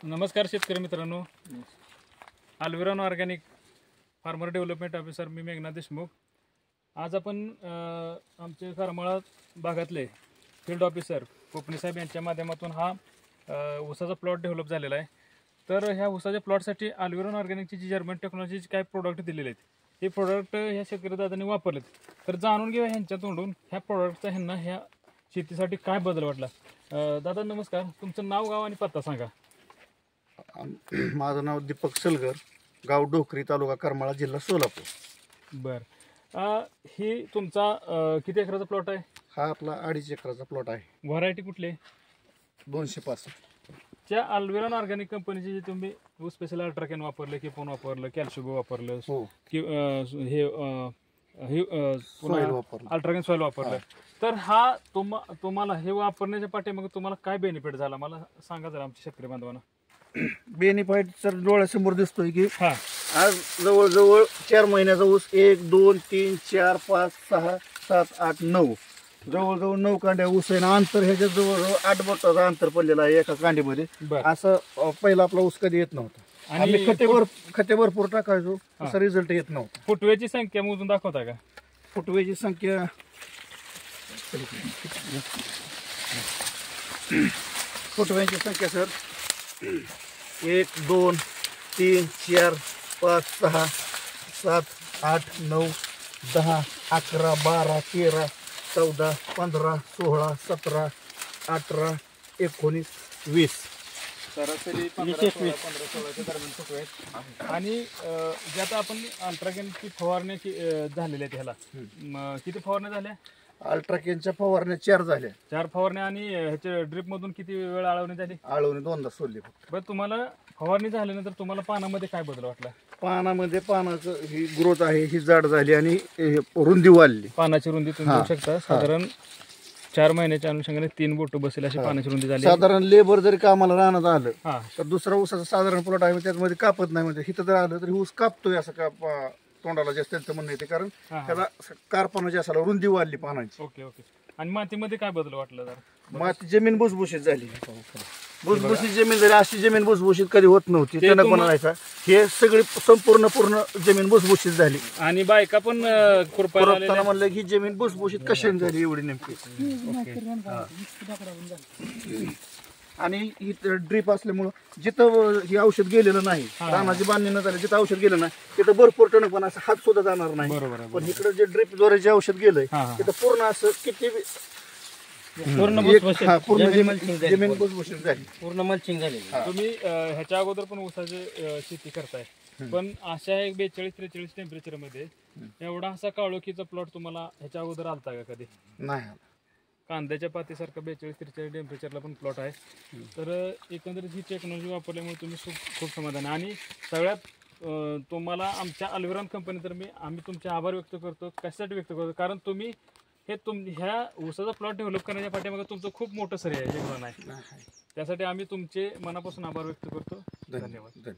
नमस्कार शेतकरी मित्रांनो, अल्विरॉन ऑर्गॅनिक फार्मर डेव्हलपमेंट ऑफिसर मी मेघनाथ देशमुख। आज आपण आमचे करमाळा भागातले फील्ड ऑफिसर कोकणी साहेब यांच्या माध्यमातून हा ऊसाचा प्लॉट डेव्हलप झालेला आहे। तर ह्या ऊसाच्या प्लॉटसाठी अल्विरॉन ऑर्गॅनिकची जी जर्मन टेक्नॉलॉजीचे काही प्रोडक्ट दिलेले आहेत, हे प्रोडक्ट ह्या शेतकरी दादांनी वापरलेत। तर जाणून घेऊया ह्यांच्या तोंडून ह्या प्रोडक्टचा ह्यांना ह्या शेतीसाठी काय बदल वाटला। दादा नमस्कार, तुमचं नाव गाव आणि पत्ता सांगा। माझं नाव दीपक सलगर, गाव डोकरी, तालुका करमाळा, जिल्हा सोलापूर। बर, ही तुमचा किती एकराचा प्लॉट आहे? हा आपला 2.5 एकराचा प्लॉट आहे। व्हरायटी कुठली आहे? 265। त्या अल्विरॉन ऑर्गॅनिक कंपनीचे जे तुम्ही स्पेशल अल्ट्राकेन वापरले, किपोन वापरलं, कॅल्शिगो वापरलं, हो, की हे सॉइल वापरलं, अल्ट्राकेन सॉइल वापरलं, तर हा तुम्हाला हे वापरण्याच्या पाठीमागे तुम्हाला काय बेनिफिट झाला मला सांगा जरा आमच्या शेतकरी बांधवांना। बेनिफिट तर डोळ्यासमोर दिसतोय की हा, आज जवळजवळ 4 महिन्याचा ऊस 1 2 3 4 5 6 7 8 9 जवळजवळ 9 कांड्या ऊस आहे ना। अंतर ह्याच्या जवळजवळ 8 बोटाचं अंतर पडलेलं आहे एका कांडीमध्ये। असं पहिला आपला ऊस कधी येत नव्हता आणि खते भरपूर टाकायचो, असा रिझल्ट येत नव्हता। फुटव्याची संख्या मोजून दाखवता का? फुटव्याची संख्या सर 1 2 3 4 5 6 7 8 9 10 11 12 13 14 15 16 17 18 19 20 सरासरी 15-16 दरम्यान फुटवे आहेत। आणि जे आता आपण अल्ट्राकेनची फवारणी झालेल्या आहेत ह्याला किती फवारण्या झाल्या? अल्ट्राकेनच्या फवारण्या 4 झाल्या। 4 फवारण्या। आणि ह्याच्या ड्रिप मधून किती वेळ आळवणी झाली? आळवणी 2दा सोडली फक्त। बरं, तुम्हाला फवारणी झाल्यानंतर तुम्हाला पानामध्ये काय बदल वाटला? पानाचं ही ग्रोथ आहे, ही जाड झाली आणि रुंदी वाढली। पानाची रुंदी तुम्ही बघू शकता, साधारण 4 महिन्याच्या अनुषंगाने 3 बोट बसेल अशी पानाची रुंदी झाली। साधारण लेबर जरी कामाला राहण्यात आलं हा, तर दुसरा ऊसाचा साधारण प्लॉट आहे त्यामध्ये कापत नाही, म्हणजे इथं जर आलं तरी ऊस कापतोय असं तोंडाला जास्त त्यांचं म्हणणं येते, कारण त्याला कारपणा जे असायला रुंदी वाढली पानाची। Okay okay. आणि मातीमध्ये काय बदल वाटला जरा? माती जमीन भुसभुशीत झाली। भुसभुशीत जमीन झाली, अशी जमीन भुसभुशीत कधी होत नव्हती, त्यानं बनायचा हे सगळी पूर्ण जमीन भुसभुशीत झाली। आणि बायका पण परतताना म्हणलं की जमीन भुसभुशीत कशाने झाली एवढी नेमकी। आणि ही ड्रीप असल्यामुळं जिथं ही औषध गेलेलं नाही, रानाची बांधणी न झाली, जिथं औषध गेलं नाही तिथं भरपूर टणक पण असं हात सुद्धा जाणार नाही। पण इकडे जे ड्रीप द्वारे जे औषध गेलंय तिथं पूर्ण असं किती पूर्ण जमीन भुसभुशीत झाली, पूर्ण मल्चिंग झाली। तुम्ही ह्याच्या अगोदर पण ऊसाची शेती करताय, पण अशा एक 42-43 टेम्परेचर मध्ये एवढा असा काळोखीचा प्लॉट तुम्हाला ह्याच्या अगोदर आलता का कधी? नाही। कांद्याच्या पातीसारखा 42-43 टेम्परेचरला पण प्लॉट आहे। तर एकंदरीत ही टेक्नॉलॉजी वापरल्यामुळे तुम्ही खूप समाधान आहे। आणि सगळ्यात तुम्हाला आमच्या अल्विरॉन कंपनी तर आम्ही तुमचे आभार व्यक्त करतो। कशासाठी व्यक्त करतो? कारण तुम्ही ह्या ऊसाचा प्लॉट डेव्हलप करण्याच्या पाठीमागे तुमचं खूप मोठं श्रेय आहे, योगदान आहे। त्यासाठी आम्ही तुमचे मनापासून आभार व्यक्त करतो। धन्यवाद।